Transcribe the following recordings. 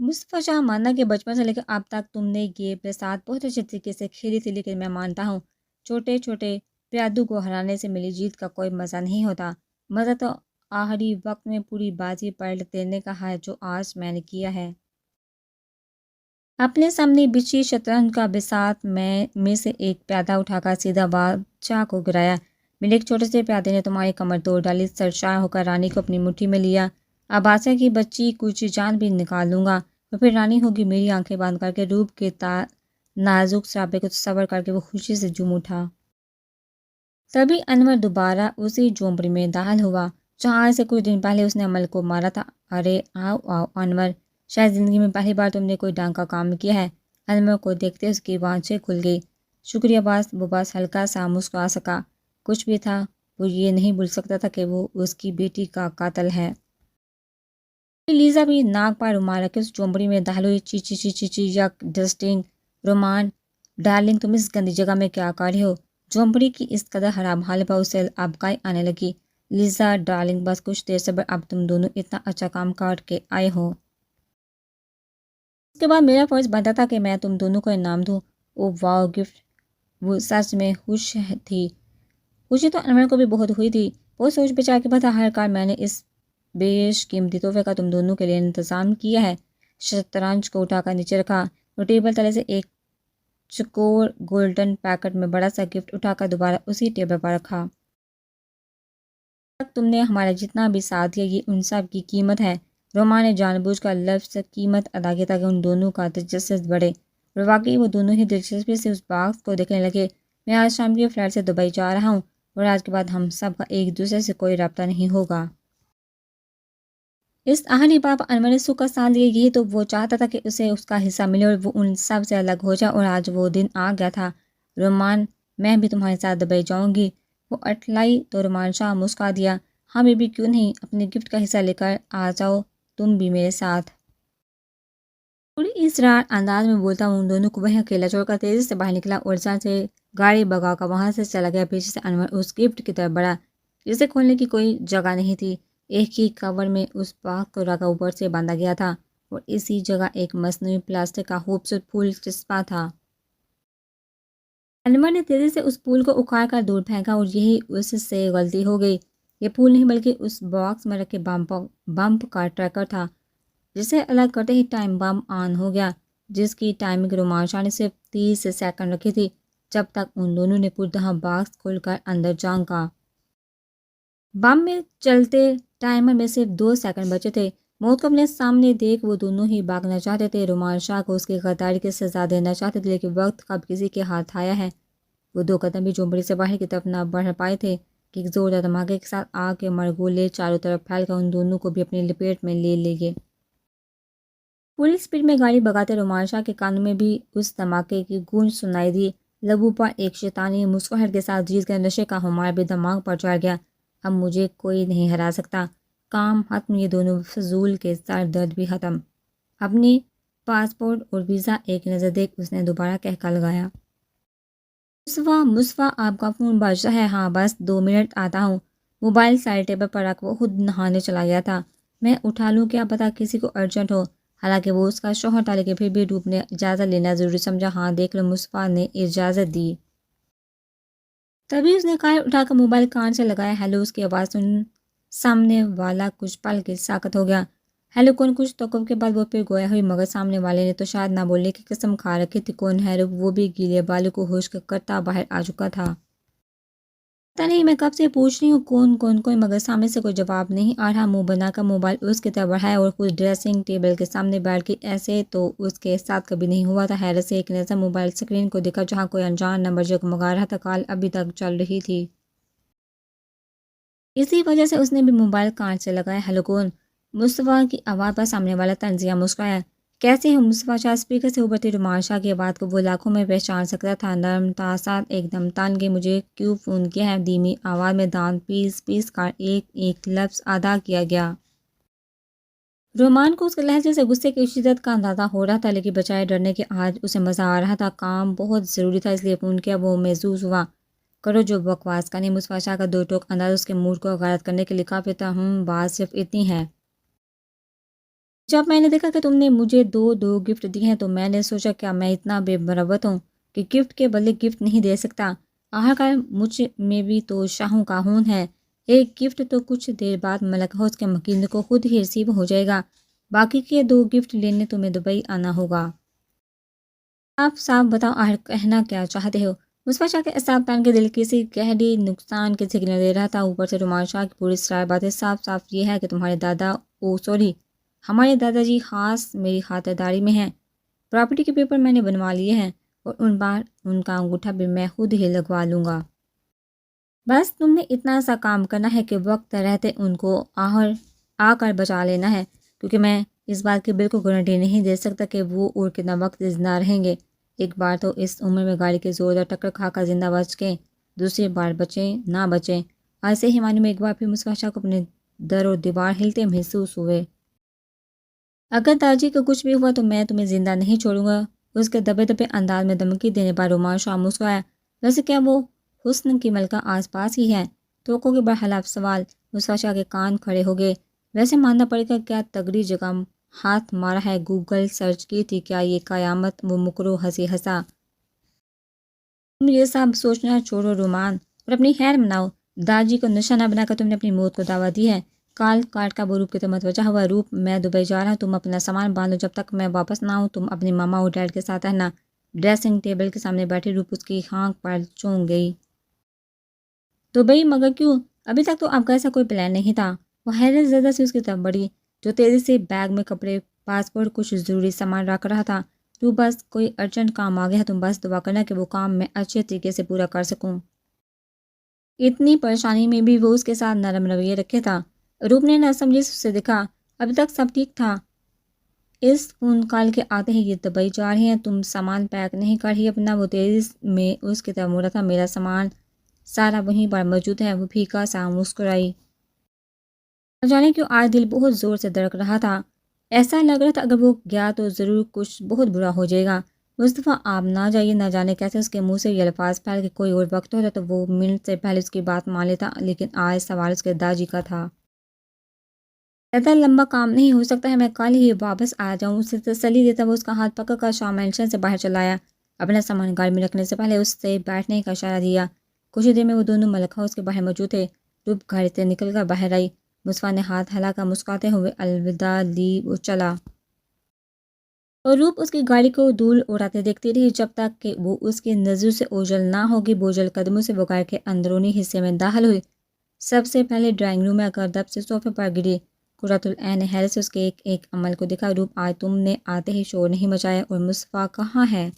مصطفیٰ شاہ ماننا کہ بچپن سے لے کر اب تک تم نے گیم کے ساتھ بہت اچھے طریقے سے کھیلی تھی، لیکن میں مانتا ہوں چھوٹے چھوٹے پیادوں کو ہرانے سے ملی جیت کا کوئی مزہ نہیں ہوتا۔ مزہ تو آخری وقت میں پوری بازی پلٹ دینے کا ہے، جو آج میں نے کیا ہے۔ اپنے سامنے بچھی شطرنج کا بساط میں سے ایک پیادہ اٹھا کر سیدھا بادشاہ کو گرایا۔ میرے ایک چھوٹے سے پیادے نے تمہاری کمر توڑ ڈالی۔ سرشار ہو کر رانی کو اپنی مٹھی میں لیا۔ اب بادشاہ کی بچی کچھ جان بھی نکال لوں گا، اور پھر رانی ہوگی میری۔ آنکھیں بند کر کے روپ کے نازک سراپے کو تصور کر کے وہ خوشی سے جھوم اٹھا۔ تبھی انور دوبارہ اسی جھونپڑی میں داخل ہوا جہاں آج سے کچھ دن پہلے اس نے عمل کو مارا تھا۔ ارے آؤ آؤ انور، شاید زندگی میں پہلی بار تم نے کوئی ڈھنگ کا کام کیا ہے۔ انور کو دیکھتے اس کی بانچیں کھل گئی۔ شکریہ باس، وہ بس ہلکا سا مسکرا سکا۔ کچھ بھی تھا، وہ یہ نہیں بھول سکتا تھا کہ وہ اس کی بیٹی کا قاتل ہے۔ لیزا بھی ناک پر رومال رکھے اس جھونپڑی میں داخل ہوئی۔ چی چی چی چی چی، یک ڈسٹنگ رومان ڈارلنگ، تم اس گندی جگہ میں کیا کر رہے ہو؟ جھونپڑی کی اس قدر خراب حال پر اسے اب کائی آنے لگی۔ لیزا ڈارلنگ، بس کچھ دیر صبر، اب تم دونوں اتنا اچھا کام کر کے آئے ہو۔ اس کے بعد میرا فرض بنتا تھا کہ میں تم دونوں کو انعام دوں۔ او واو، گفٹ! وہ سچ میں خوش تھی۔ خوشی تو انور کو بھی بہت ہوئی تھی۔ وہ سوچ بچار کے بعد ہر کار میں نے اس بیش قیمتی تحفے کا تم دونوں کے لیے انتظام کیا ہے۔ شطرنج کو اٹھا کر نیچے رکھا اور ٹیبل تلے سے ایک چکور گولڈن پیکٹ میں بڑا سا گفٹ اٹھا کر دوبارہ اسی ٹیبل پر رکھا۔ تم نے ہمارا جتنا بھی ساتھ دیا، یہ ان سب کی قیمت ہے۔ رومان نے جان بوجھ کر لفظ قیمت ادا کیا تاکہ ان دونوں کا دلچسپی بڑھے، اور واقعی وہ دونوں ہی دلچسپی سے اس باکس کو دیکھنے لگے۔ میں آج شام کی فلائٹ سے دبئی جا رہا ہوں، اور آج کے بعد ہم سب کا ایک دوسرے سے کوئی رابطہ نہیں ہوگا۔ اس آخری بار پر انور نے سکھ کا ساتھ لیا۔ یہی تو وہ چاہتا تھا کہ اسے اس کا حصہ ملے اور وہ ان سب سے الگ ہو جائے، اور آج وہ دن آ گیا تھا۔ رومان، میں بھی تمہارے ساتھ دبئی جاؤں گی۔ وہ اٹھلائی تو رومان شاہ مسکرا دیا۔ ہاں بیبی، کیوں نہیں، اپنے گفٹ کا حصہ لے کر آ جاؤ تم بھی میرے ساتھ۔ تھوڑی اسرار انداز میں بولتا ہوں ان دونوں کو وہیں اکیلا چھوڑ کر تیزی سے باہر نکلا اور جان سے گاڑی بگا کر وہاں سے چلا گیا۔ پیچھے سے انور اس گفٹ کی طرف بڑھا جسے کھولنے کی کوئی جگہ نہیں تھی۔ ایک ہی کور میں اس باکس کو رکھا اوپر سے باندھا گیا تھا، اور اسی جگہ ایک مصنوعی پلاسٹک کا خوبصورت پھول چسپا تھا۔ انور نے تیزی سے اس پھول کو اکھاڑ کر دور پھینکا، اور یہی اس سے غلطی ہو گئی۔ یہ پھول نہیں بلکہ اس باکس میں رکھے بمپ کا ٹریکر تھا، جسے الگ کرتے ہی ٹائم بم آن ہو گیا، جس کی ٹائمنگ رومان شاہ نے صرف 30 سیکنڈ رکھی تھی، جب تک ان دونوں نے پردہ باکس کھول کر اندر جھانکا۔ بم میں چلتے ٹائمر میں صرف 2 سیکنڈ بچے تھے۔ موت کو اپنے سامنے دیکھ وہ دونوں ہی بھاگنا چاہتے تھے۔ رومان شاہ کو اس کی غداری کی سزا دینا چاہتے تھے، لیکن وقت کب کسی کے ہاتھ آیا ہے۔ وہ 2 قدم بھی جھونپڑی سے باہر کی طرف نہ بڑھ پائے تھے کہ ایک زوردار دھماکے کے ساتھ آگ کے مرگولے چاروں طرف پھیل کر ان دونوں کو بھی اپنی لپیٹ میں لے لیے۔ پوری سپیڈ میں گاڑی بگاتے رومان شاہ کے کانوں میں بھی اس دھماکے کی گونج سنائی دی۔ لبوں پر ایک شیطانی مسکراہٹ کے ساتھ جیت گئے نشے کا خمار بھی دماغ پر چڑھ گیا۔ اب مجھے کوئی نہیں ہرا سکتا۔ کام ختم، یہ دونوں فضول کے سر درد بھی ختم۔ اپنی پاسپورٹ اور ویزا ایک نظر دیکھ اس نے دوبارہ کہکا لگایا۔ مصطفیٰ، آپ کا فون بج رہا ہے۔ ہاں بس 2 منٹ آتا ہوں۔ موبائل سائڈ ٹیبل پر رکھ وہ خود نہانے چلا گیا تھا۔ میں اٹھا لوں، کیا پتا کسی کو ارجنٹ ہو۔ حالانکہ وہ اس کا شوہر تھا، لیکن پھر بھی روپ نے اجازت لینا ضروری سمجھا۔ ہاں دیکھ لو، مصطفیٰ نے اجازت دی۔ تبھی اس نے کار اٹھا کر موبائل کان سے لگایا۔ ہیلو، اس کی آواز سن سامنے والا کچھ پل کے ساکت ہو گیا۔ ہیلو کون؟ کچھ توقف کے بعد وہ پھر گویا ہوئی، مگر سامنے والے نے تو شاید نہ بولنے کی قسم کھا رکھی تھی۔ کون ہے؟ روپ وہ بھی گیلے بالوں کو خشک کرتا باہر آ چکا تھا۔ پتہ نہیں، میں کب سے پوچھ رہی ہوں کون، مگر سامنے سے کوئی جواب نہیں آ رہا۔ منہ بنا کر موبائل اس کی طرف بڑھایا اور خود ڈریسنگ ٹیبل کے سامنے بیٹھ گئی۔ ایسے تو اس کے ساتھ کبھی نہیں ہوا تھا۔ حیرت سے ایک نظر موبائل اسکرین کو دیکھا جہاں کوئی انجان نمبر جگمگا رہا تھا۔ کال ابھی تک چل رہی تھی۔ اسی وجہ سے اس نے بھی موبائل کان سے لگایا۔ ہیلو کون؟ مصطفیٰ کی آواز پر سامنے والا طنزیہ مسکرایا۔ کیسے ہو مصطفیٰ شاہ؟ اسپیکر سے ابھرتی رومان شاہ کی آواز کو وہ لاکھوں میں پہچان سکتا تھا۔ نرم تاثرات ایک دم تان گئے۔ مجھے کیوں فون کیا ہے؟ دھیمی آواز میں دانت پیس پیس کر ایک ایک لفظ ادا کیا گیا۔ رومان کو اس کے لہجے سے غصے کی شدت کا اندازہ ہو رہا تھا، لیکن بجائے ڈرنے کے آج اسے مزہ آ رہا تھا۔ کام بہت ضروری تھا، اس لیے فون کیا۔ وہ محظوظ ہوا۔ کرو جو بکواس کرنی۔ مصطفیٰ شاہ کا 2 ٹوک انداز اس کے موڈ کو غلط کرنے کے لیے کافی تھا۔ بات صرف اتنی ہے۔ جب میں نے دیکھا کہ تم نے مجھے دو دو گفٹ دیے ہیں تو میں نے سوچا کیا میں اتنا بے مروت ہوں کہ گفٹ کے بدلے گفٹ نہیں دے سکتا۔ آخرکار مجھ میں بھی تو شاہوں کا خون ہے۔ ایک گفٹ تو کچھ دیر بعد ملک ہاؤس کے مکین کو خود ہی ریسیو ہو جائے گا، باقی کے دو گفٹ لینے تمہیں دبئی آنا ہوگا۔ آپ صاف بتاؤ آخر کہنا کیا چاہتے ہو؟ مصطفیٰ شاہ کے اسحاق خان کے دل کسی گہری نقصان کے سگنل دے رہا تھا۔ اوپر سے رومان شاہ کی پوری سرائے باتیں صاف صاف یہ ہے کہ تمہارے دادا ہمارے دادا جی خاص میری خاطرداری میں ہیں۔ پراپرٹی کے پیپر میں نے بنوا لیے ہیں اور ان کا انگوٹھا بھی میں خود ہی لگوا لوں گا۔ بس تم نے اتنا سا کام کرنا ہے کہ وقت رہتے ان کو آ کر بچا لینا ہے، کیونکہ میں اس بات کی بالکل گارنٹی نہیں دے سکتا کہ وہ اور کتنا وقت زندہ رہیں گے۔ ایک بار تو اس عمر میں گاڑی کے زوردار ٹکر کھا کر زندہ بچ گئے، دوسری بار بچیں نہ بچیں۔ ایسے ہی معنی میں ایک بار پھر مصطفیٰ شاہ کو اپنے در و دیوار ہلتے محسوس ہوئے۔ اگر داجی کو کچھ بھی ہوا تو میں تمہیں زندہ نہیں چھوڑوں گا۔ اس کے دبے دبے انداز میں دھمکی دینے پر رومان شاہ مسکرایا۔ ویسے کیا وہ حسن کی ملکہ آس پاس ہی ہے؟ توقع کے برخلاف سوال۔ مصطفیٰ شاہ کے کان کھڑے ہو گئے۔ ویسے ماننا پڑے گا، کیا تگڑی جگہ ہاتھ مارا ہے، گوگل سرچ کی تھی، کیا یہ قیامت وہ مکرو ہنسی ہنسا۔ تم یہ سب سوچنا چھوڑو رومان اور اپنی خیر مناؤ۔ داجی کو نشانہ بنا کر تم نے اپنی موت کو دعویٰ دی ہے۔ کال کاٹ کا وہ روپ کی طرف متوجہ ہوا۔ روپ، میں دبئی جا رہا ہوں، تم اپنا سامان باندھ لو، جب تک میں واپس نہ آؤں تم اپنی ماما اور ڈیڈ کے ساتھ رہنا۔ ڈریسنگ ٹیبل کے سامنے بیٹھی روپ اس کی آنکھ پر چونک گئی۔ دبئی مگر کیوں؟ ابھی تک تو آپ کا ایسا کوئی پلان نہیں تھا۔ وہ حیرت زدہ سے اس کی طرف بڑھی، جو تیزی سے بیگ میں کپڑے، پاسپورٹ، کچھ ضروری سامان رکھ رہا تھا۔ تو بس کوئی ارجنٹ کام آ گیا، تم بس دعا کرنا کہ وہ کام میں اچھے طریقے سے پورا کر سکوں۔ اتنی پریشانی میں بھی وہ اس کے ساتھ نرم رویے رکھے تھا۔ روپ نے نہ سمجھی سے دیکھا، ابھی تک سب ٹھیک تھا، اس فون کال کے آتے ہی یہ دبئی جا رہی ہیں، تم سامان پیک نہیں کر رہی اپنا؟ وہ تیزی میں اس کی طرف مڑا تھا۔ میرا سامان سارا وہیں پر موجود ہے، وہ پھیکا سا مسکرائی۔ نہ جانے کیوں آج دل بہت زور سے دھڑک رہا تھا، ایسا لگ رہا تھا اگر وہ گیا تو ضرور کچھ بہت برا ہو جائے گا۔ مصطفیٰ آپ نہ جائیے۔ نہ جانے کیسے اس کے منہ سے یہ الفاظ پھیل کے کوئی اور وقت ہوتا تو وہ منٹ سے پہلے اس کی بات مان لیتا، لیکن آج سوال اس کے داجی کا تھا۔ زیادہ لمبا کام نہیں ہو سکتا ہے، میں کل ہی واپس آ جاؤں، اسے تسلی دیتا وہ اس کا ہاتھ پکڑ کر شاہ مینشن سے باہر چلا آیا۔ اپنا سامان گاڑی میں رکھنے سے پہلے اس سے بیٹھنے کا اشارہ دیا۔ کچھ دیر میں وہ دونوں ملک ہاؤس کے باہر موجود تھے۔ روپ گاڑی سے نکل کر باہر آئی۔ مصطفیٰ نے ہاتھ ہلا کر مسکراتے ہوئے الوداع لی، وہ چلا۔ اور روپ اس کی گاڑی کو دھول اڑاتے دیکھتی رہی جب تک کہ وہ اس کی نظروں سے اوجھل نہ ہوگی۔ بوجھل قدموں سے وہ گھر کے اندرونی حصے میں داخل ہوئی۔ سب سے پہلے ڈرائنگ روم میں آ کر دب سے صوفے پر گری۔ قرۃ العین نے حیرت سے اس کے ایک ایک عمل کو دیکھا۔ روپ، آج تم نے آتے ہی شور نہیں مچایا، اور مصطفیٰ کہاں ہے؟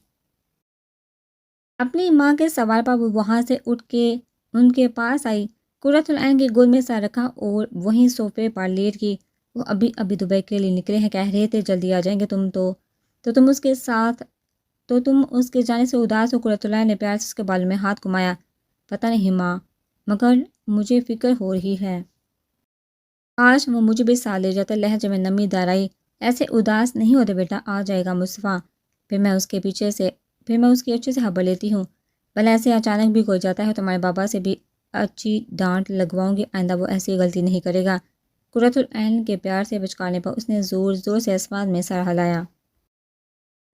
اپنی ماں کے سوال پر وہ وہاں سے اٹھ کے ان کے پاس آئی، قرۃ العین کی گود میں سر رکھا اور وہیں صوفے پر لیٹ گئی۔ وہ ابھی دبئی کے لیے نکلے ہیں، کہہ رہے تھے جلدی آ جائیں گے، تم اس کے ساتھ تو تم اس کے جانے سے اداس ہو۔ قرۃ العین نے پیار سے اس کے بالوں میں ہاتھ گھمایا۔ پتہ نہیں ماں، مگر مجھے فکر ہو رہی ہے۔ کاش وہ مجھے بھی ساتھ لے جاتا۔ لہجے میں نمی دار آئی۔ ایسے اداس نہیں ہوتے بیٹا، آ جائے گا مصطفیٰ، پھر میں اس کی اچھے سے خبر لیتی ہوں۔ بھلا ایسے اچانک بھی کوئی جاتا ہے، تمہارے بابا سے بھی اچھی ڈانٹ لگواؤں گی، آئندہ وہ ایسی غلطی نہیں کرے گا۔ قرۃ العین کے پیار سے بچکانے پر اس نے زور زور سے اسفاد میں سر ہلایا۔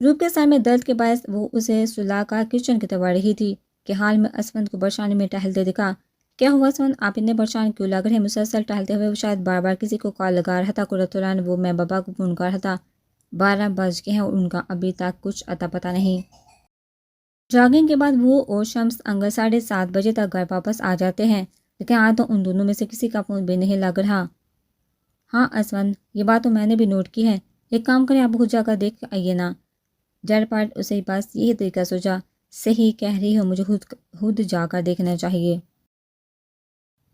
روپ کے سر میں درد کے باعث وہ اسے سلا کر کچن کی طرف بڑھ رہی تھی کہ حال میں اسفند کو برشانی میں ٹہلتے دیکھا۔ کیا ہوا اسفند، آپ اتنے پریشان کیوں لگ رہے ہیں؟ مسلسل ٹہلتے ہوئے وہ شاید بار بار کسی کو کال لگا رہا تھا۔ قرۃ العین، وہ میں بابا کو فون کر رہا تھا، 12 بج گئے ہیں اور ان کا ابھی تک کچھ اتا پتہ نہیں۔ جاگنگ کے بعد وہ اور شمس انگل 7:30 بجے تک گھر واپس آ جاتے ہیں، لیکن آج تو ان دونوں میں سے کسی کا فون بھی نہیں لگ رہا۔ ہاں اسفند، یہ بات تو میں نے بھی نوٹ کی ہے، ایک کام کریں آپ خود جا کر دیکھ آئیے نا۔ جھٹپٹ اسے بس یہی طریقہ سوچا، صحیح کہہ رہی ہو، مجھے خود جا کر دیکھنا چاہیے۔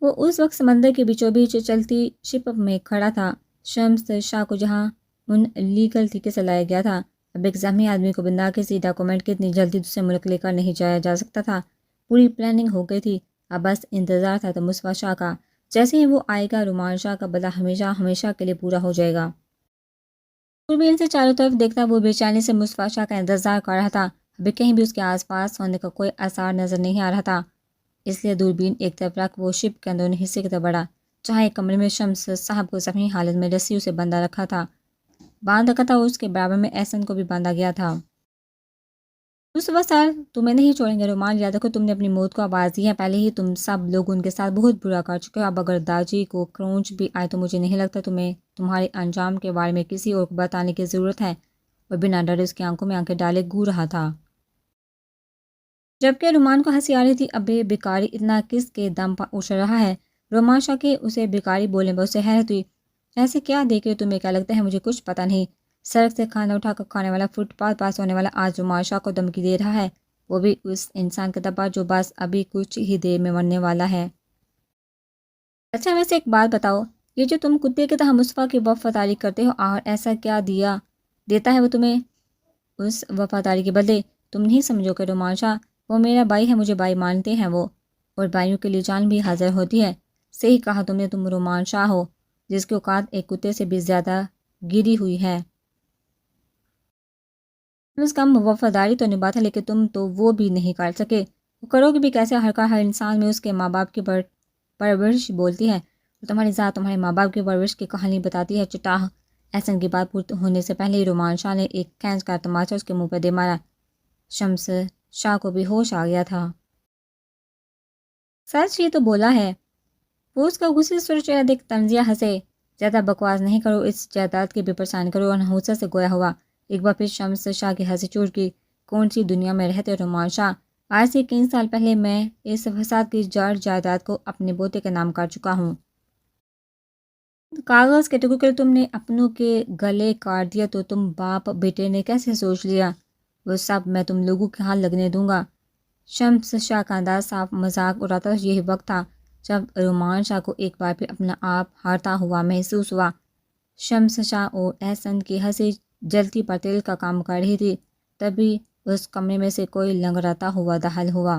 وہ اس وقت سمندر کے بیچوں بیچ چلتی شپ میں کھڑا تھا۔ شمس شاہ کو جہاں ان لیگل طریقے سے لایا گیا تھا، اب ایک زخمی آدمی کو بندہ کسی ڈاکومنٹ کی اتنی جلدی دوسرے ملک لے کر نہیں جایا جا سکتا تھا۔ پوری پلاننگ ہو گئی تھی، اب بس انتظار تھا تو مصطفیٰ شاہ کا۔ جیسے ہی وہ آئے گا، رومان شاہ کا بدلہ ہمیشہ ہمیشہ کے لیے پورا ہو جائے گا۔ دوربین سے چاروں طرف دیکھتا وہ بے چینی سے مصطفیٰ شاہ کا انتظار کر رہا تھا۔ ابھی کہیں بھی اس کے آس پاس ہونے کا کوئی آثار نظر نہیں آ رہا تھا، اس لیے دوربین ایک طرف رکھ وہ شپ کے اندرونی حصے کی طرف بڑھا، جہاں ایک کمرے میں شمس صاحب کو زخمی حالت میں رسیوں سے بندھا رکھا تھا۔ باندھ رکھا تھا اور اس کے برابر میں احسن کو بھی باندھا گیا تھا۔ اس وقت سر تمہیں نہیں چھوڑیں گے رومان، یاد رکھو تم نے اپنی موت کو آواز دی ہے، پہلے ہی تم سب لوگ ان کے ساتھ بہت برا کر چکے ہو، اب اگر داجی کو کرونچ بھی آئے تو مجھے نہیں لگتا تمہیں تمہارے انجام کے بارے میں کسی اور کو بتانے کی ضرورت ہے۔ اور بنا ڈرے اس کی آنکھوں میں آنکھیں ڈالے گو رہا تھا، جبکہ رومان کو ہنسی آ رہی تھی۔ ابے بیکاری اتنا کس کے دم پر اچھل رہا ہے؟ رومان شاہ کے اسے بیکاری بولنے پر اسے حیرت ہوئی۔ ایسے کیا دیکھ رہے ہو؟ تمہیں کیا لگتا ہے مجھے کچھ پتہ نہیں؟ سڑک سے کھانا اٹھا کر کھانے والا، فٹ پاتھ پاس ہونے والا آج رومان شاہ کو دھمکی دے رہا ہے، وہ بھی اس انسان کے دبا جو بس ابھی کچھ ہی دیر میں مرنے والا ہے۔ اچھا ویسے ایک بات بتاؤ، یہ جو تم کتے کی طرح مصطفیٰ کی وفاداری کرتے ہو، اور ایسا کیا دیتا ہے وہ تمہیں اس وفاداری کے بدلے؟ تم نہیں سمجھو کہ رومان شاہ وہ میرا بھائی ہے، مجھے بھائی مانتے ہیں وہ، اور بھائیوں کے لیے جان بھی حاضر ہوتی ہے۔ صحیح کہا تم نے، تم رومان شاہ ہو جس کی اوقات ایک کتے سے بھی زیادہ گری ہوئی ہے۔ کم از کم وفاداری تو نبھاتا، لیکن تم تو وہ بھی نہیں کر سکے۔ وہ کرو گے بھی کیسے؟ ہر انسان میں اس کے ماں باپ کی پرورش بولتی ہے، اور تمہاری ذات تمہارے ماں باپ کی پرورش کی کہانی بتاتی ہے۔ چٹاہ احسن کی بات پورت ہونے سے پہلے ہی رومان شاہ نے ایک کھینچ کا تماچا اس کے منہ پہ دے مارا۔ شمس شاہ کو بھی ہوش آ گیا تھا۔ سچ ہی تو بولا ہے، وہ اس کا غصے سے چہرہ دیکھ تنزیہ ہنسے۔ زیادہ بکواس نہیں کرو، اس جائیداد کی بھی پریشانی کرو، اور نحوست سے گویا ہوا۔ ایک بار پھر شمس شاہ کی ہنسی چوٹ کی۔ کون سی دنیا میں رہتے رومان شاہ؟ آج سے 3 سال پہلے میں اس فساد کی جڑ جائیداد کو اپنے پوتے کے نام کر چکا ہوں۔ کاغذ کے ٹکڑے تم نے اپنوں کے گلے کاٹ دیا تو تم باپ بیٹے نے کیسے سوچ لیا؟ وہ سب میں تم لوگوں کے ہاتھ لگنے دوں گا۔ شمس شاہ کا انداز صاف مذاق اڑاتا تھا۔ یہی وقت تھا جب رومان شاہ کو ایک بار پھر اپنا آپ ہارتا ہوا محسوس ہوا۔ شمس شاہ اور احسن کی ہنسی جلتی پر تیل کا کام کر رہی تھی، تبھی اس کمرے میں سے کوئی لنگڑاتا ہوا داخل ہوا۔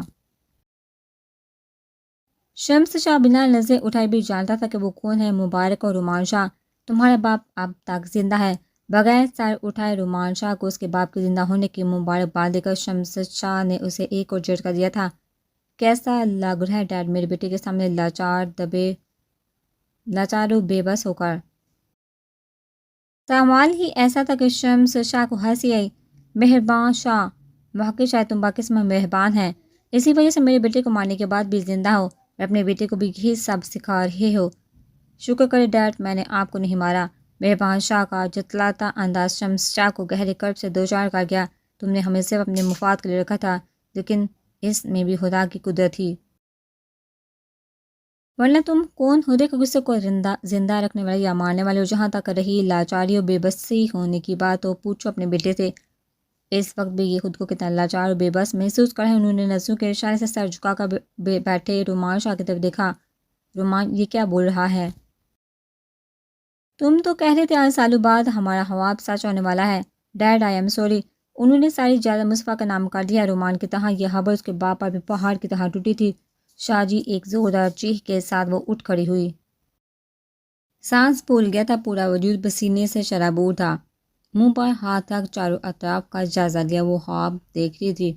شمس شاہ بنا نظریں اٹھائے بھی جانتا تھا کہ وہ کون ہے۔ مبارک اور رومان شاہ، تمہارا باپ اب تک زندہ ہے۔ بغیر سر اٹھائے رومان شاہ کو اس کے باپ کے زندہ ہونے کی مبارکباد دے کر شمس شاہ نے اسے ایک اور جھٹکا دیا تھا۔ کیسا لگ رہا ہے ڈیڈ میرے بیٹے کے سامنے لاچار و بے بس ہو کر؟ سوال ہی ایسا تھا کہ شمس شاہ کو ہنسی آئی۔ مہربان شاہ، واقعی شاید تم باقسم مہربان ہیں، اسی وجہ سے میرے بیٹے کو مارنے کے بعد بھی زندہ ہو اور اپنے بیٹے کو بھی یہی سب سکھا رہے ہو۔ شکر کرے ڈیڈ، میں نے آپ کو نہیں مارا۔ مہربان شاہ کا جتلاتا انداز شمس شاہ کو گہرے کرب سے دوچار کر گیا۔ تم نے ہمیں صرف اپنے مفاد کے لیے رکھا تھا، لیکن اس میں بھی خدا کی قدرت تھی، ورنہ تم کون ہو؟ دیکھو غصے کو زندہ رکھنے والے یا مارنے والے، اور جہاں تک رہی لاچاری اور بے بسی ہونے کی بات، تو پوچھو اپنے بیٹے سے۔ اس وقت بھی یہ خود کو کتنا لاچار اور بے بس محسوس کر رہے ہیں۔ انہوں نے نظروں کے اشارے سے سر جھکا کر بیٹھے رومان شاہ کی طرف دیکھا۔ رومان یہ کیا بول رہا ہے؟ تم تو کہہ رہے تھے 8 سالوں بعد ہمارا خواب سچ ہونے والا ہے۔ ڈیڈ آئی ایم سوری، انہوں نے ساری جائیداد مصطفیٰ کا نام کر دیا۔ رومان کی طرح یہ خبر اس کے باپ پر بھی پہاڑ کی طرح ٹوٹی تھی۔ شاہ جی، ایک زوردار چیخ کے ساتھ وہ اٹھ کھڑی ہوئی۔ سانس پھول گیا تھا، پورا وجود پسینے سے شرابور تھا۔ منہ پر ہاتھ رکھ چاروں اطراف کا جائزہ لیا۔ وہ خواب دیکھ رہی تھی،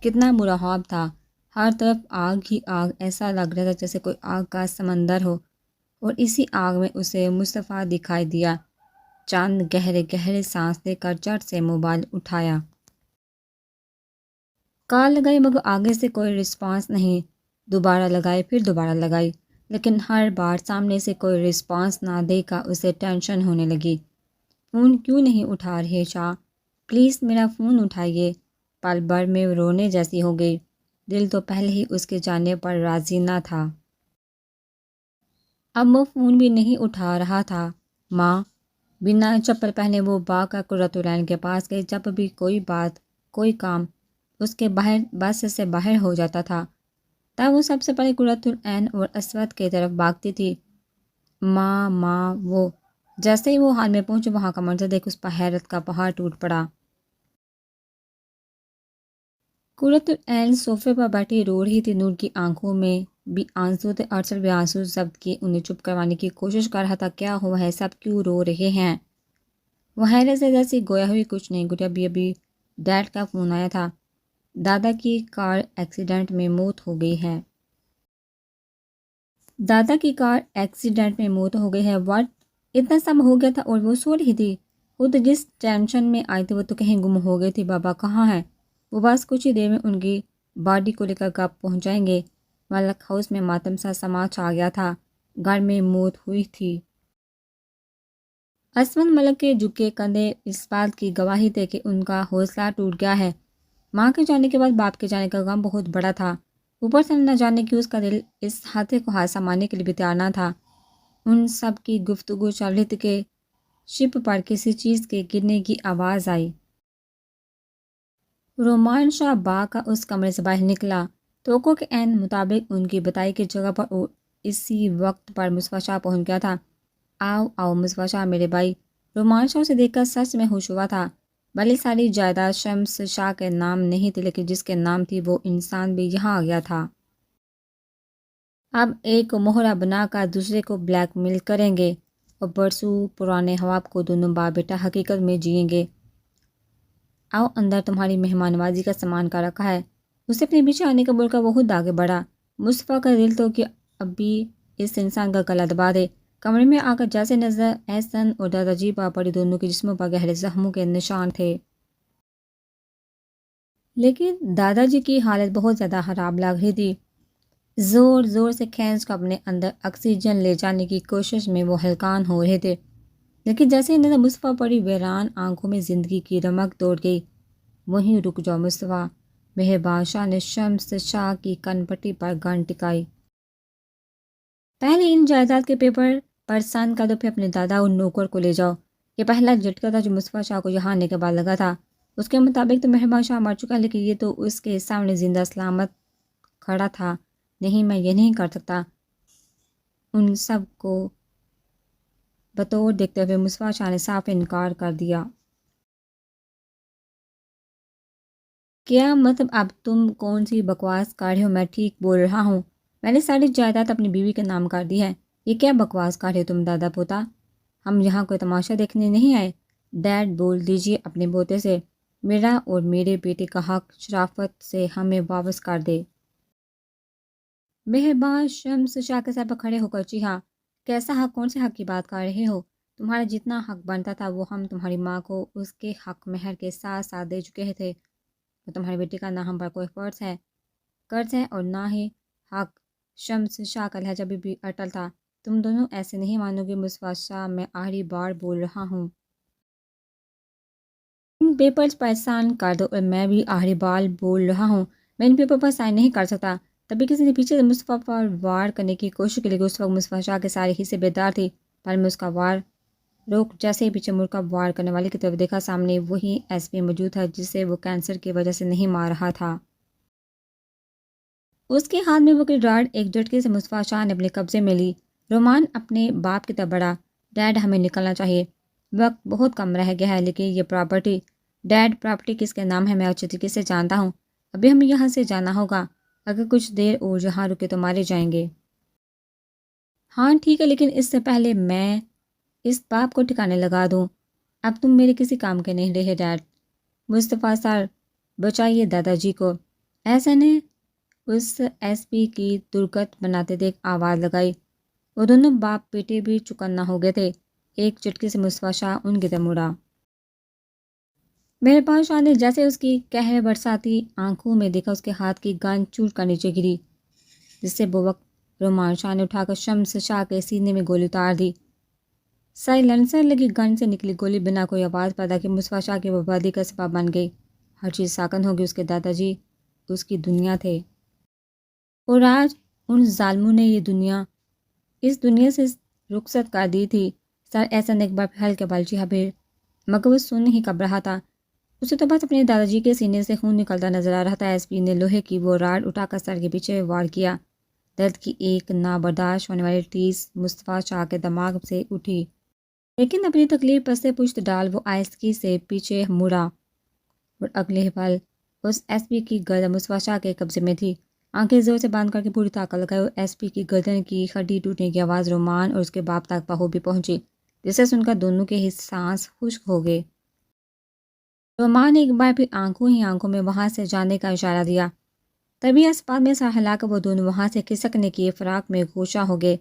کتنا برا خواب تھا۔ ہر طرف آگ ہی آگ، ایسا لگ رہا تھا جیسے کوئی آگ کا سمندر ہو، اور اسی آگ میں اسے مصطفیٰ دکھائی دیا۔ چند گہرے گہرے سانس لے کر جٹ سے موبائل اٹھایا، کال لگائی، مگر آگے سے کوئی رسپانس نہیں۔ دوبارہ لگائی، پھر دوبارہ لگائی، لیکن ہر بار سامنے سے کوئی رسپانس نہ دے کر اسے ٹینشن ہونے لگی۔ فون کیوں نہیں اٹھا رہے شاہ؟ پلیز میرا فون اٹھائیے۔ پل بھر میں رونے جیسی ہو گئی۔ دل تو پہلے ہی اس کے جانے پر راضی نہ تھا، اب وہ فون بھی نہیں اٹھا رہا تھا۔ ماں، بنا چپل پہنے وہ باغ کا قرۃ العین کے پاس گئی۔ جب بھی کوئی بات، کوئی کام اس کے بس سے باہر ہو جاتا تھا، تب وہ سب سے پہلے قرۃ العین اور اسود کی طرف بھاگتی تھی۔ ماں وہ جیسے ہی وہ حال میں پہنچے، وہاں کا منظر دیکھ اس پر حیرت کا پہاڑ ٹوٹ پڑا۔ قرۃ العین صوفے پر بیٹھی رو رہی تھی۔ نور کی آنکھوں میں بھی آنسو تھے، ارسل بھی آنسو ضبط کی انہیں چپ کروانے کی کوشش کر رہا تھا۔ کیا ہوا ہے؟ سب کیوں رو رہے ہیں؟ وہ حیرت سے جیسی گویا ہوئی کچھ نہیں۔ گڑیا ابھی ڈیڈ کا فون آیا تھا، دادا کی کار ایکسیڈنٹ میں موت ہو گئی ہے۔ دادا کی کار ایکسیڈنٹ میں موت ہو گئی ہے؟ واٹ؟ اتنا سب ہو گیا تھا اور وہ سو رہی تھی؟ خود جس ٹینشن میں آئی تھی وہ تو کہیں گم ہو گئی تھی. بابا کہاں ہیں؟ وہ بس کچھ ہی دیر میں ان کی باڈی کو لے کر کب پہنچ جائیں گے. ملک ہاؤس میں ماتم سا سما چھا گیا تھا. گھر میں موت ہوئی تھی. اسمن ملک کے جھکے کندھے اس بات کی گواہی تھے کہ ان کا حوصلہ ٹوٹ گیا ہے. ماں کے جانے کے بعد باپ کے جانے کا غم بہت بڑا تھا. اوپر سے نہ جانے کی اس کا دل اس حادثے کو حادثہ ماننے کے لیے بھی تیار نہ تھا. ان سب کی گفتگو چل رہی تھی کہ شپ پر کسی چیز کے گرنے کی آواز آئی. رومان شاہ باغ کا اس کمرے سے باہر نکلا. توقع کے عین مطابق ان کی بتائی کی جگہ پر وہ اسی وقت پر مصطفیٰ شاہ پہنچ گیا تھا. آؤ آؤ مصطفیٰ شاہ میرے بھائی. رومان شاہ اسے دیکھ کر سچ میں ہوش ہوا تھا. بھلے ساری جائیداد شمس شاہ کے نام نہیں تھی لیکن جس کے نام تھی وہ انسان بھی یہاں آ گیا تھا. اب ایک کو مہرہ بنا کر دوسرے کو بلیک میل کریں گے اور برسوں پرانے خواب کو دونوں باپ بیٹا حقیقت میں جئیں گے. آؤ اندر تمہاری مہمان نوازی کا سامان کا رکھا ہے. اسے اپنے پیچھے آنے کا بول کر وہ خود آگے بڑھا. مصطفیٰ کا دل تو کہ اب بھی اس انسان کا گلا دبا دے. کمرے میں آ کر جیسے نظر احسن اور دادا جی پر پڑی دونوں کے جسموں پر گہرے زخموں کے نشان تھے. لیکن دادا جی کی حالت بہت زیادہ خراب لگ رہی تھی. زور زور سے کھینچ کر اپنے اندر آکسیجن لے جانے کی کوشش میں وہ ہلکان ہو رہے تھے. لیکن جیسے ہی نظر مصطفیٰ پڑی ویران آنکھوں میں زندگی کی رمق دوڑ گئی. وہیں رک جاؤ مصطفیٰ. مہربان شاہ نے شمس شاہ کی کن پٹی پر گن ٹکائی. پہلے ان جائیداد کے پیپر پر سائن کر دو پھر اپنے دادا اور نوکر کو لے جاؤ. یہ پہلا جھٹکا تھا جو مصطفیٰ شاہ کو یہاں آنے کے بعد لگا تھا. اس کے مطابق تو مہربان شاہ مر چکا لیکن یہ تو اس کے سامنے زندہ سلامت کھڑا تھا. نہیں میں یہ نہیں کر سکتا. ان سب کو بطور دیکھتے ہوئے مصطفیٰ شاہ نے صاف انکار کر دیا. کیا مطلب اب تم کون سی بکواس کر رہے ہو؟ میں ٹھیک بول رہا ہوں. میں نے ساری جائیداد اپنی بیوی کے نام کر دی ہے. یہ کیا بکواس کر رہے ہو تم دادا پوتا؟ ہم یہاں کوئی تماشا دیکھنے نہیں آئے. ڈیڈ بول دیجیے اپنے پوتے سے میرا اور میرے بیٹے کا حق شرافت سے ہمیں واپس کر دے. مہربان شمس شاہ کے سر پر کھڑے ہو کر چیخا. کیسا حق؟ کون سے حق کی بات کر رہے ہو؟ تمہارا جتنا حق بنتا تھا وہ ہم تمہاری ماں کو اس کے حق مہر کے ساتھ ساتھ دے چکے تھے. تو تمہارے بیٹے کا نہ ہم پر کوئی قرض ہے اور نہ ہی حق. شمس شاہ کا لہجہ بھی اٹل تھا. تم دونوں ایسے نہیں مانو گے مصطفیٰ شاہ. میں آخری بار بول رہا ہوں. ان پیپرز پر سائن کر دو. اور میں بھی آخری بار بول رہا ہوں. میں ان پیپر پر سائن نہیں کر سکتا. تبھی کسی نے پیچھے سے مصطفیٰ پر وار کرنے کی کوشش کی لیکن اس وقت مصطفیٰ شاہ کے سارے حصے بیدار تھی. پر میں اس کا وار روک جیسے ہی پیچھے مڑ کر وار کرنے والے کی طرف دیکھا. سامنے وہی ایس پی موجود تھا جسے وہ کینسر کی وجہ سے نہیں مار رہا تھا. اس کے ہاتھ میں وہ کی راڈ ایک جھٹکے سے مصطفیٰ شاہ نے اپنے قبضے میں لی. رومان اپنے باپ کی طرف بڑھا. ڈیڈ ہمیں نکلنا چاہیے. وقت بہت کم رہ گیا ہے. لیکن یہ پراپرٹی ڈیڈ پراپرٹی کس کے نام ہے میں اچھی طریقے سے جانتا ہوں. ابھی ہمیں یہاں سے جانا ہوگا. اگر کچھ دیر اور یہاں رکے تو مارے جائیں گے. ہاں ٹھیک ہے لیکن اس سے پہلے میں اس باپ کو ٹھکانے لگا دوں. اب تم میرے کسی کام کے نہیں رہے ڈیڈ. مصطفیٰ سر بچائیے دادا جی کو. ایسا نے اس ایس پی کی درگت بناتے دیکھ آواز لگائی. وہ دونوں باپ بیٹے بھی چکنا ہو گئے تھے. ایک چٹکی سے مصطفیٰ شاہ ان کی طرف مڑا. مہربان شاہ نے جیسے اس کی قہر برساتی آنکھوں میں دیکھا اس کے ہاتھ کی گن چوٹ کر نیچے گری جس سے بوقت رومان شاہ نے اٹھا کر شمس شاہ کے سینے میں گولی اتار دی. سائلنسر لگی گن سے نکلی گولی بنا کوئی آواز پیدا کی مصطفیٰ شاہ کی بربادی کا سبب بن گئی. ہر چیز ساکن ہو گئی. اس کے دادا جی اس کی دنیا تھے اور آج ان ظالموں نے یہ دنیا اس دنیا سے رخصت کر دی تھی. سر احسن ایک بار پھیل کے بل چیخا پھر مگر وہ سن ہی کب رہا تھا. اسے تو بس اپنے دادا جی کے سینے سے خون نکلتا نظر آ رہا تھا. ایس پی نے لوہے کی وہ راڈ اٹھا کر سر کے پیچھے وار کیا. درد کی ایک نابرداشت ہونے والی ٹیس مصطفیٰ شاہ کے دماغ سے اٹھی لیکن اپنی تکلیف پس سے پشت ڈال وہ آہستگی سے پیچھے مڑا اور اگلے پل اس ایس پی کی گردن مصطفیٰ شاہ کے قبضے میں تھی. آنکھیں زور سے باندھ کر کے پوری طاقت لگائی اور ایس پی کی گردن کی ہڈی ٹوٹنے کی آواز رومان اور اس کے باپ تک بخوبی پہنچی جسے سن کر دونوں کے سانس خشک ہو گئے. رومان نے ایک بار پھر آنکھوں ہی آنکھوں میں وہاں سے جانے کا اشارہ دیا. تبھی اسپتال میں سر ہلا کر وہ دونوں وہاں سے کھسکنے کی فراق میں گوشہ ہو گئے.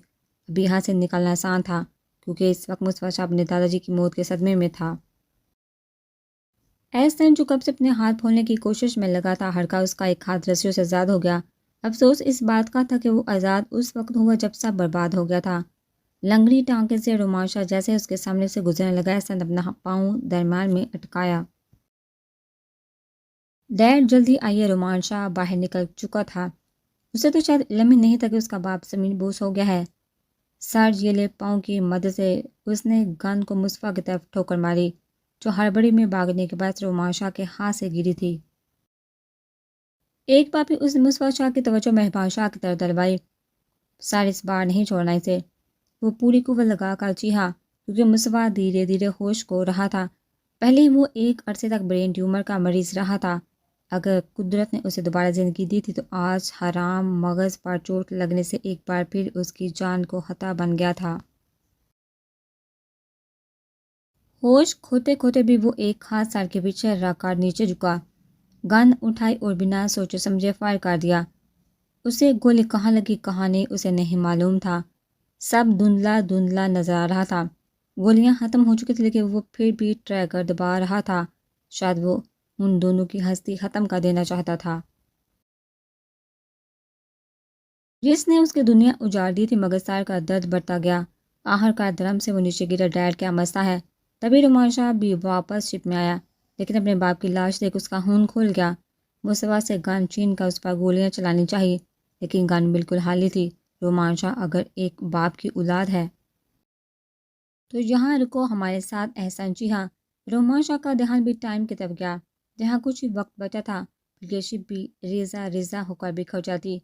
اب یہاں سے نکلنا آسان تھا کیونکہ اس وقت مصطفیٰ شاہ اپنے دادا جی کی موت کے صدمے میں تھا. احسن جو کب سے اپنے ہاتھ پھولنے کی کوشش میں لگا تھا، ہر کا اس کا ایک ہاتھ رسیوں سے آزاد ہو گیا۔ افسوس اس بات کا تھا کہ وہ آزاد اس وقت ہوا جب سب برباد ہو گیا تھا۔ لنگڑی ٹانکے سے رومانشا جیسے اس کے سامنے سے گزرنے لگا، احسن اپنا پاؤں درمیان میں اٹکایا۔ ڈیڈ جلدی آئیے، رومانشا باہر نکل چکا تھا۔ اسے تو شاید علم ہی نہیں تھا کہ اس کا باپ زمین بوس ہو گیا ہے۔ سرج یہ لے پاؤں کی مدد سے اس نے گن کو مصطفیٰ کی طرف ٹھوکر ماری، جو ہڑبڑی میں بھاگنے کے بعد رومانشا کے ہاتھ سے گری تھی۔ ایک بار پھر اس نے مصطفیٰ شاہ کی توجہ مہربان شاہ کی طرف دلوائی۔ سر اس بار نہیں چھوڑنا اسے، وہ پوری قوت لگا کر چیخا، کیونکہ مصطفیٰ دھیرے دھیرے ہوش کو رہا تھا۔ پہلے ہی وہ ایک عرصے تک برین ٹیومر کا مریض رہا تھا۔ اگر قدرت نے اسے دوبارہ زندگی دی تھی تو آج حرام مغز پر چوٹ لگنے سے ایک بار پھر اس کی جان کو خطرہ بن گیا تھا۔ ہوش کھوتے کھوتے بھی وہ ایک ہاتھ سر کے پیچھے رکھ کر نیچے جھکا، گن اٹھائی اور بنا سوچے سمجھے فائر کر دیا۔ اسے گولی کہاں لگی کہاں نہیں اسے نہیں معلوم تھا، سب دھندلا دھندلا نظر آ رہا تھا۔ گولیاں ختم ہو چکی تھی لیکن وہ پھر بھی ٹریگر دبا رہا تھا، شاید وہ ان دونوں کی ہستی ختم کر دینا چاہتا تھا جس نے اس کی دنیا اجاڑ دی تھی، مگر سر کا درد بڑھتا گیا۔ آخر کار درم سے وہ نیچے گرا۔ ڈیڈ کیا مسئلہ ہے؟ تبھی رومانشا بھی واپس شپ میں آیا، لیکن اپنے باپ کی لاش دیکھ اس کا خون کھول گیا۔ مصطفیٰ سے گن چھین کر اس پر گولیاں چلانی چاہیے، لیکن گن بالکل خالی تھی۔ رومانشا اگر ایک باپ کی اولاد ہے تو یہاں رکو ہمارے ساتھ، احسن جی ہاں۔ رومانشا کا دھیان بھی ٹائم کی طرف گیا، جہاں کچھ وقت بچا تھا بلکہ شپ بھی ریزہ ریزہ ہو کر بکھر جاتی۔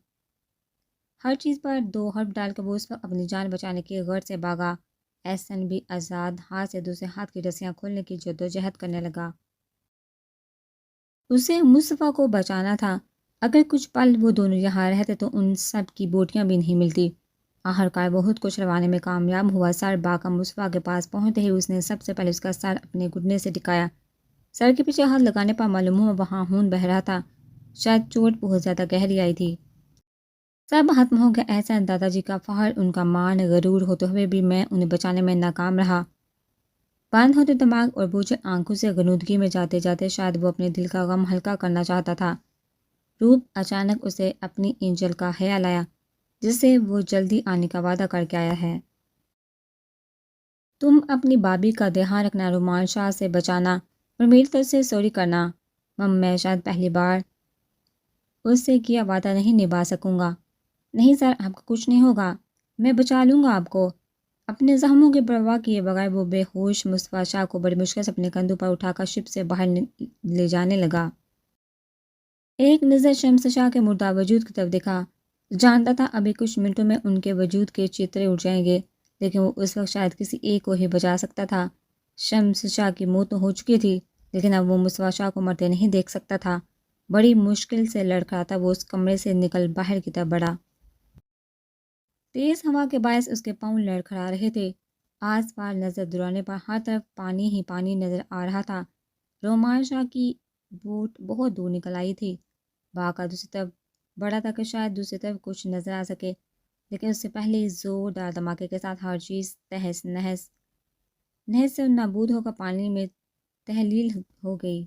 ہر چیز پر دو حرف ڈال کر وہ اس وقت اپنی جان بچانے کی غرض سے بھاگا۔ احسن بھی آزاد ہاتھ سے دوسرے ہاتھ کی رسیاں کھولنے کی جدوجہد کرنے لگا۔ اسے مصطفیٰ کو بچانا تھا۔ اگر کچھ پل وہ دونوں یہاں رہتے تو ان سب کی بوٹیاں بھی نہیں ملتی۔ آخرکار بہت کچھ کروانے میں کامیاب ہوا۔ سر باقا مصطفیٰ کے پاس پہنچتے ہی اس نے سب سے پہلے اس کا سر اپنے گھٹنے سے ٹکایا۔ سر کے پیچھے ہاتھ لگانے پر معلوم ہوا وہاں خون بہہ رہا تھا، شاید چوٹ بہت زیادہ گہری آئی تھی۔ سب ختم ہو گیا احسن، دادا جی کا فخر، ان کا مان غرور ہوتے ہوئے بھی میں انہیں بچانے میں ناکام رہا۔ بند ہوتے دماغ اور بوجھے آنکھوں سے غنودگی میں جاتے جاتے شاید وہ اپنے دل کا غم ہلکا کرنا چاہتا تھا۔ روپ اچانک اسے اپنی اینجل کا خیال آیا، جس سے وہ جلدی آنے کا وعدہ کر کے آیا ہے۔ تم اپنی بابی کا دھیان رکھنا، رومانشا سے بچانا اور میری طرف سے سوری کرنا۔ میں شاید پہلی بار اس سے کیا وعدہ نہیں نبھا سکوں گا۔ نہیں سر، آپ کو کچھ نہیں ہوگا، میں بچا لوں گا آپ کو۔ اپنے زخموں کی پرواہ کیے بغیر وہ بے ہوش مصطفیٰ شاہ کو بڑی مشکل سے اپنے کندھوں پر اٹھا کر شپ سے باہر لے جانے لگا۔ ایک نظر شمس شاہ کے مردہ وجود کی طرف دیکھا، جانتا تھا ابھی کچھ منٹوں میں ان کے وجود کے چترے اٹھ جائیں گے، لیکن وہ اس وقت شاید کسی ایک کو ہی بچا سکتا تھا۔ شمس شاہ کی موت تو ہو چکی تھی، لیکن اب وہ مصطفیٰ شاہ کو مرتے نہیں دیکھ سکتا تھا۔ بڑی مشکل سے لڑکھڑاتا وہ اس کمرے سے نکل باہر کی طرف بڑھا۔ تیز ہوا کے باعث اس کے پاؤں لڑکھڑا رہے تھے۔ آس پاس نظر دوڑانے پر ہر طرف پانی ہی پانی نظر آ رہا تھا۔ رومانشا کی بوٹ بہت دور نکل آئی تھی۔ باقا دوسری طرف بڑا تھا کہ شاید دوسری طرف کچھ نظر آ سکے، لیکن اس سے پہلے ہی زوردار دھماکے کے ساتھ ہر چیز تہس نہس سے نابود ہو کر پانی میں تحلیل ہو گئی۔